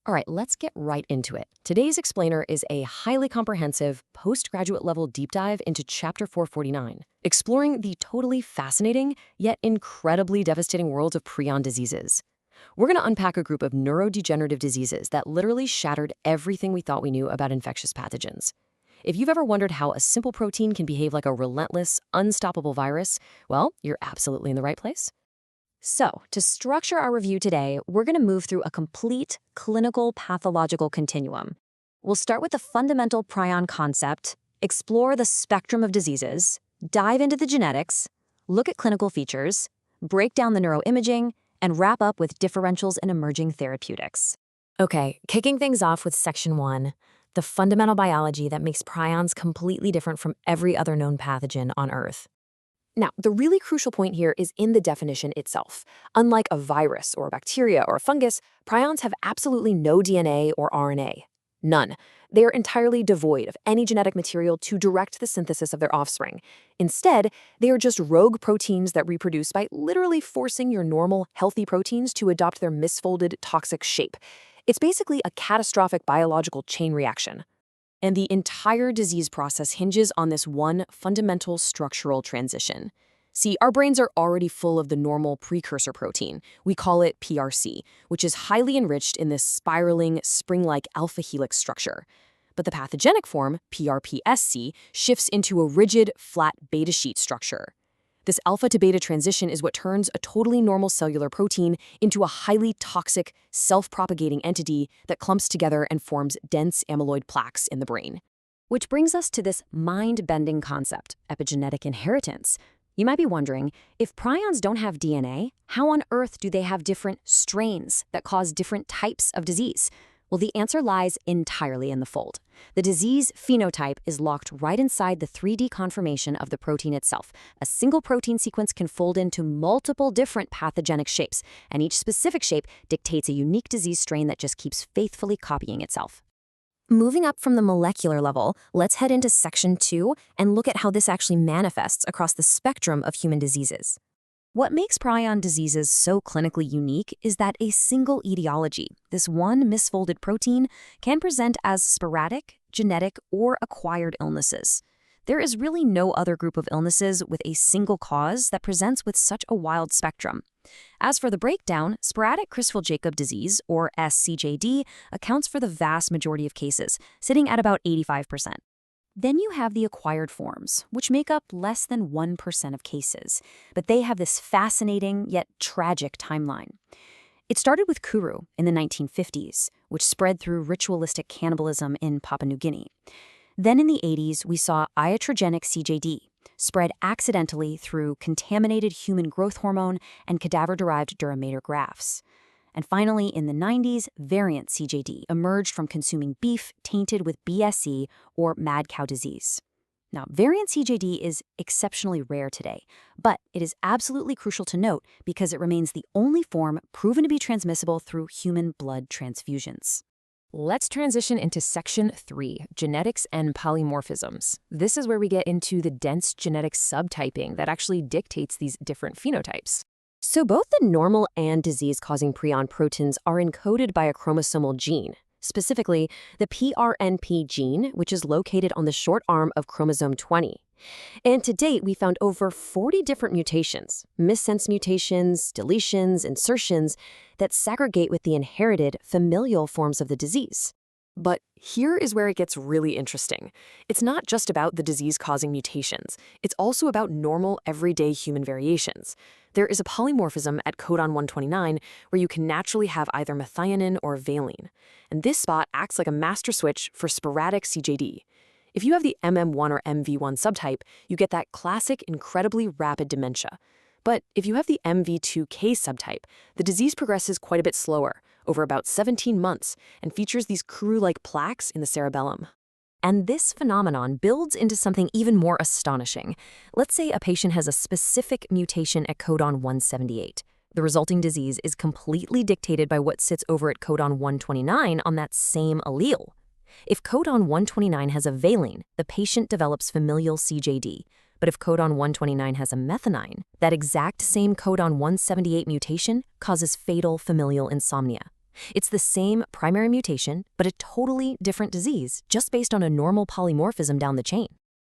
All right, let's get right into it. Today's explainer is a highly comprehensive postgraduate level deep dive into Chapter 449, exploring the totally fascinating yet incredibly devastating world of prion diseases. We're going to unpack a group of neurodegenerative diseases that literally shattered everything we thought we knew about infectious pathogens. If you've ever wondered how a simple protein can behave like a relentless, unstoppable virus, well, you're absolutely in the right place. So, to structure our review today, we're going to move through a complete clinical pathological continuum. We'll start with the fundamental prion concept, explore the spectrum of diseases, dive into the genetics, look at clinical features, break down the neuroimaging, and wrap up with differentials and emerging therapeutics. Okay, kicking things off with Section 1, the fundamental biology that makes prions completely different from every other known pathogen on Earth. Now, the really crucial point here is in the definition itself. Unlike a virus or a bacteria or a fungus, prions have absolutely no DNA or RNA. None. They are entirely devoid of any genetic material to direct the synthesis of their offspring. Instead, they are just rogue proteins that reproduce by literally forcing your normal, healthy proteins to adopt their misfolded, toxic shape. It's basically a catastrophic biological chain reaction. And the entire disease process hinges on this one fundamental structural transition. See, our brains are already full of the normal precursor protein. We call it PRC, which is highly enriched in this spiraling, spring-like alpha helix structure. But the pathogenic form, PRPSC, shifts into a rigid, flat beta sheet structure. This alpha to beta transition is what turns a totally normal cellular protein into a highly toxic, self-propagating entity that clumps together and forms dense amyloid plaques in the brain. Which brings us to this mind-bending concept, epigenetic inheritance. You might be wondering, if prions don't have DNA, how on earth do they have different strains that cause different types of disease? Well, the answer lies entirely in the fold. The disease phenotype is locked right inside the 3D conformation of the protein itself. A single protein sequence can fold into multiple different pathogenic shapes, and each specific shape dictates a unique disease strain that just keeps faithfully copying itself. Moving up from the molecular level, let's head into Section 2 and look at how this actually manifests across the spectrum of human diseases. What makes prion diseases so clinically unique is that a single etiology, this one misfolded protein, can present as sporadic, genetic, or acquired illnesses. There is really no other group of illnesses with a single cause that presents with such a wild spectrum. As for the breakdown, sporadic Creutzfeldt-Jakob disease, or SCJD, accounts for the vast majority of cases, sitting at about 85%. Then you have the acquired forms, which make up less than 1% of cases, but they have this fascinating yet tragic timeline. It started with Kuru in the 1950s, which spread through ritualistic cannibalism in Papua New Guinea. Then in the 80s, we saw iatrogenic CJD, spread accidentally through contaminated human growth hormone and cadaver-derived duramater grafts. And finally, in the 90s, variant CJD emerged from consuming beef tainted with BSE, or mad cow disease. Now, variant CJD is exceptionally rare today, but it is absolutely crucial to note because it remains the only form proven to be transmissible through human blood transfusions. Let's transition into Section 3, genetics and polymorphisms. This is where we get into the dense genetic subtyping that actually dictates these different phenotypes. So both the normal and disease-causing prion proteins are encoded by a chromosomal gene, specifically the PRNP gene, which is located on the short arm of chromosome 20. And to date, we found over 40 different mutations, missense mutations, deletions, insertions, that segregate with the inherited familial forms of the disease. But here is where it gets really interesting. It's not just about the disease-causing mutations. It's also about normal, everyday human variations. There is a polymorphism at codon 129 where you can naturally have either methionine or valine. And this spot acts like a master switch for sporadic CJD. If you have the MM1 or MV1 subtype, you get that classic, incredibly rapid dementia. But if you have the MV2K subtype, the disease progresses quite a bit slower, over about 17 months, and features these Kuru-like plaques in the cerebellum. And this phenomenon builds into something even more astonishing. Let's say a patient has a specific mutation at codon 178. The resulting disease is completely dictated by what sits over at codon 129 on that same allele. If codon 129 has a valine, the patient develops familial CJD. But if codon 129 has a methionine, that exact same codon 178 mutation causes fatal familial insomnia. It's the same primary mutation, but a totally different disease, just based on a normal polymorphism down the chain.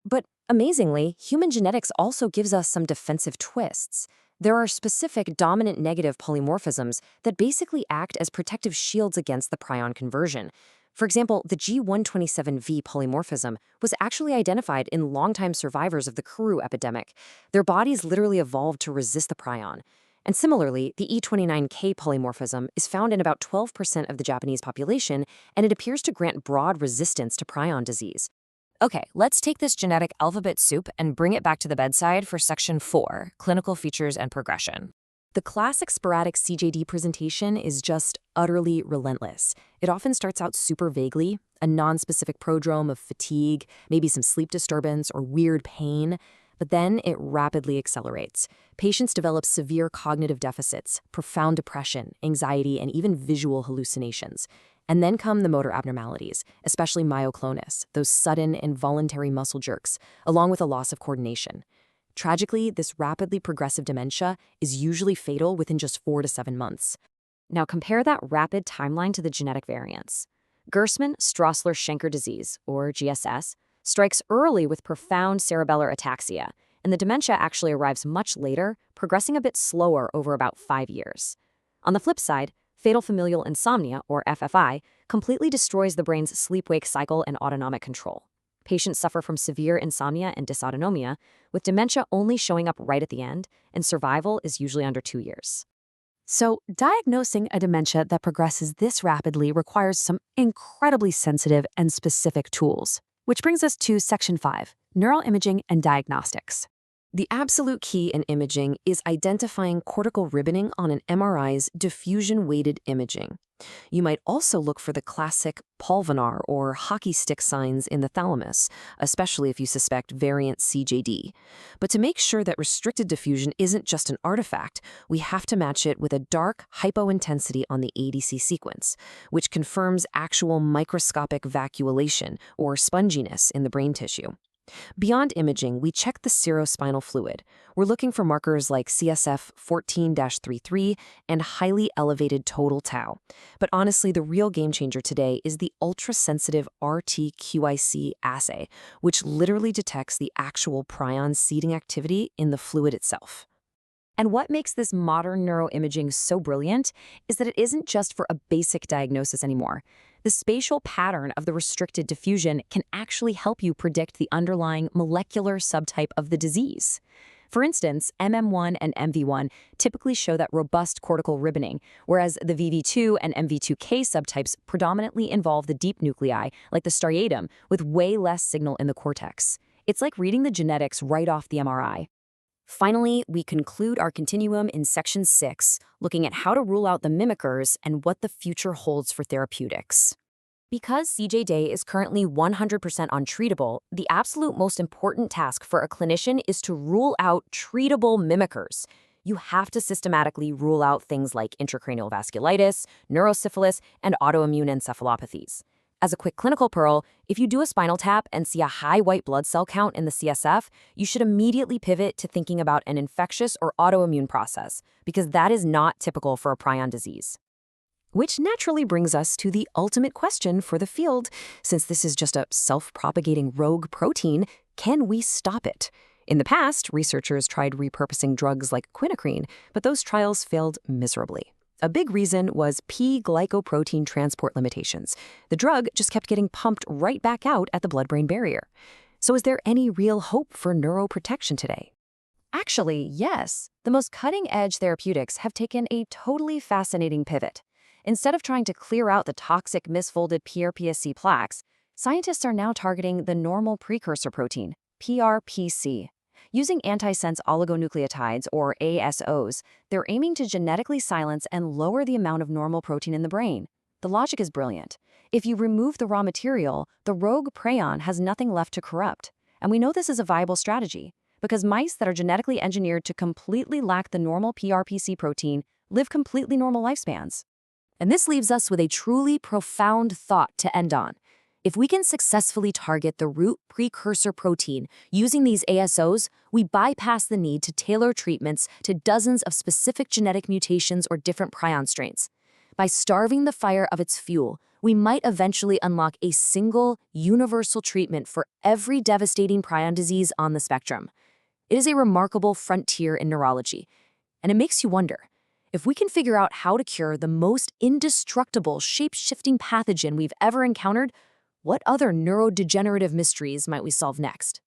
But amazingly, human genetics also gives us some defensive twists. There are specific dominant negative polymorphisms that basically act as protective shields against the prion conversion. For example, the G127V polymorphism was actually identified in longtime survivors of the Kuru epidemic. Their bodies literally evolved to resist the prion. And similarly, the E29K polymorphism is found in about 12% of the Japanese population, and it appears to grant broad resistance to prion disease. Okay, let's take this genetic alphabet soup and bring it back to the bedside for Section 4, Clinical Features and Progression. The classic sporadic CJD presentation is just utterly relentless. It often starts out super vaguely, a nonspecific prodrome of fatigue, maybe some sleep disturbance or weird pain, but then it rapidly accelerates. Patients develop severe cognitive deficits, profound depression, anxiety, and even visual hallucinations. And then come the motor abnormalities, especially myoclonus, those sudden, involuntary muscle jerks, along with a loss of coordination. Tragically, this rapidly progressive dementia is usually fatal within just 4 to 7 months. Now compare that rapid timeline to the genetic variants. Gerstmann-Straussler-Schenker disease, or GSS, strikes early with profound cerebellar ataxia, and the dementia actually arrives much later, progressing a bit slower over about 5 years. On the flip side, fatal familial insomnia, or FFI, completely destroys the brain's sleep-wake cycle and autonomic control. Patients suffer from severe insomnia and dysautonomia, with dementia only showing up right at the end, and survival is usually under 2 years. So, diagnosing a dementia that progresses this rapidly requires some incredibly sensitive and specific tools. Which brings us to Section 5, Neuroimaging and Diagnostics. The absolute key in imaging is identifying cortical ribboning on an MRI's diffusion-weighted imaging. You might also look for the classic pulvinar or hockey stick signs in the thalamus, especially if you suspect variant CJD. But to make sure that restricted diffusion isn't just an artifact, we have to match it with a dark hypointensity on the ADC sequence, which confirms actual microscopic vacuolation or sponginess in the brain tissue. Beyond imaging, we check the cerebrospinal fluid. We're looking for markers like CSF 14-33 and highly elevated total tau. But honestly, the real game changer today is the ultra-sensitive RT-QIC assay, which literally detects the actual prion seeding activity in the fluid itself. And what makes this modern neuroimaging so brilliant is that it isn't just for a basic diagnosis anymore. The spatial pattern of the restricted diffusion can actually help you predict the underlying molecular subtype of the disease. For instance, MM1 and MV1 typically show that robust cortical ribboning, whereas the VV2 and MV2K subtypes predominantly involve the deep nuclei, like the striatum, with way less signal in the cortex. It's like reading the genetics right off the MRI. Finally, we conclude our continuum in Section 6, looking at how to rule out the mimickers and what the future holds for therapeutics. Because CJD is currently 100% untreatable, the absolute most important task for a clinician is to rule out treatable mimickers. You have to systematically rule out things like intracranial vasculitis, neurosyphilis, and autoimmune encephalopathies. As a quick clinical pearl, if you do a spinal tap and see a high white blood cell count in the CSF, you should immediately pivot to thinking about an infectious or autoimmune process, because that is not typical for a prion disease. Which naturally brings us to the ultimate question for the field. Since this is just a self-propagating rogue protein, can we stop it? In the past, researchers tried repurposing drugs like quinacrine, but those trials failed miserably. A big reason was P-glycoprotein transport limitations. The drug just kept getting pumped right back out at the blood-brain barrier. So is there any real hope for neuroprotection today? Actually, yes. The most cutting-edge therapeutics have taken a totally fascinating pivot. Instead of trying to clear out the toxic misfolded PRPSC plaques, scientists are now targeting the normal precursor protein, PRPC. Using antisense oligonucleotides, or ASOs, they're aiming to genetically silence and lower the amount of normal protein in the brain. The logic is brilliant. If you remove the raw material, the rogue prion has nothing left to corrupt. And we know this is a viable strategy, because mice that are genetically engineered to completely lack the normal PRPC protein live completely normal lifespans. And this leaves us with a truly profound thought to end on. If we can successfully target the root precursor protein using these ASOs, we bypass the need to tailor treatments to dozens of specific genetic mutations or different prion strains. By starving the fire of its fuel, we might eventually unlock a single, universal treatment for every devastating prion disease on the spectrum. It is a remarkable frontier in neurology, and it makes you wonder, if we can figure out how to cure the most indestructible, shape-shifting pathogen we've ever encountered, what other neurodegenerative mysteries might we solve next?